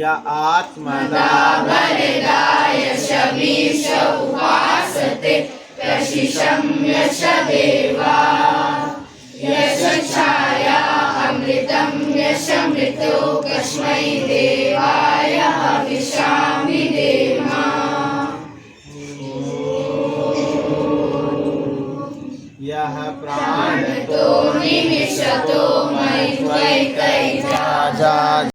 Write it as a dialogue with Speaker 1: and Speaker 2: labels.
Speaker 1: या आत्मदा
Speaker 2: बलिदाय शमीश उपासते प्रशिशम्य च देवा यशच्छाया अमृतं यशमृतो कस्मै देवाय हविष्यामि देवा
Speaker 1: यः प्राणतो
Speaker 2: तो निमिषतो मयि त्वयि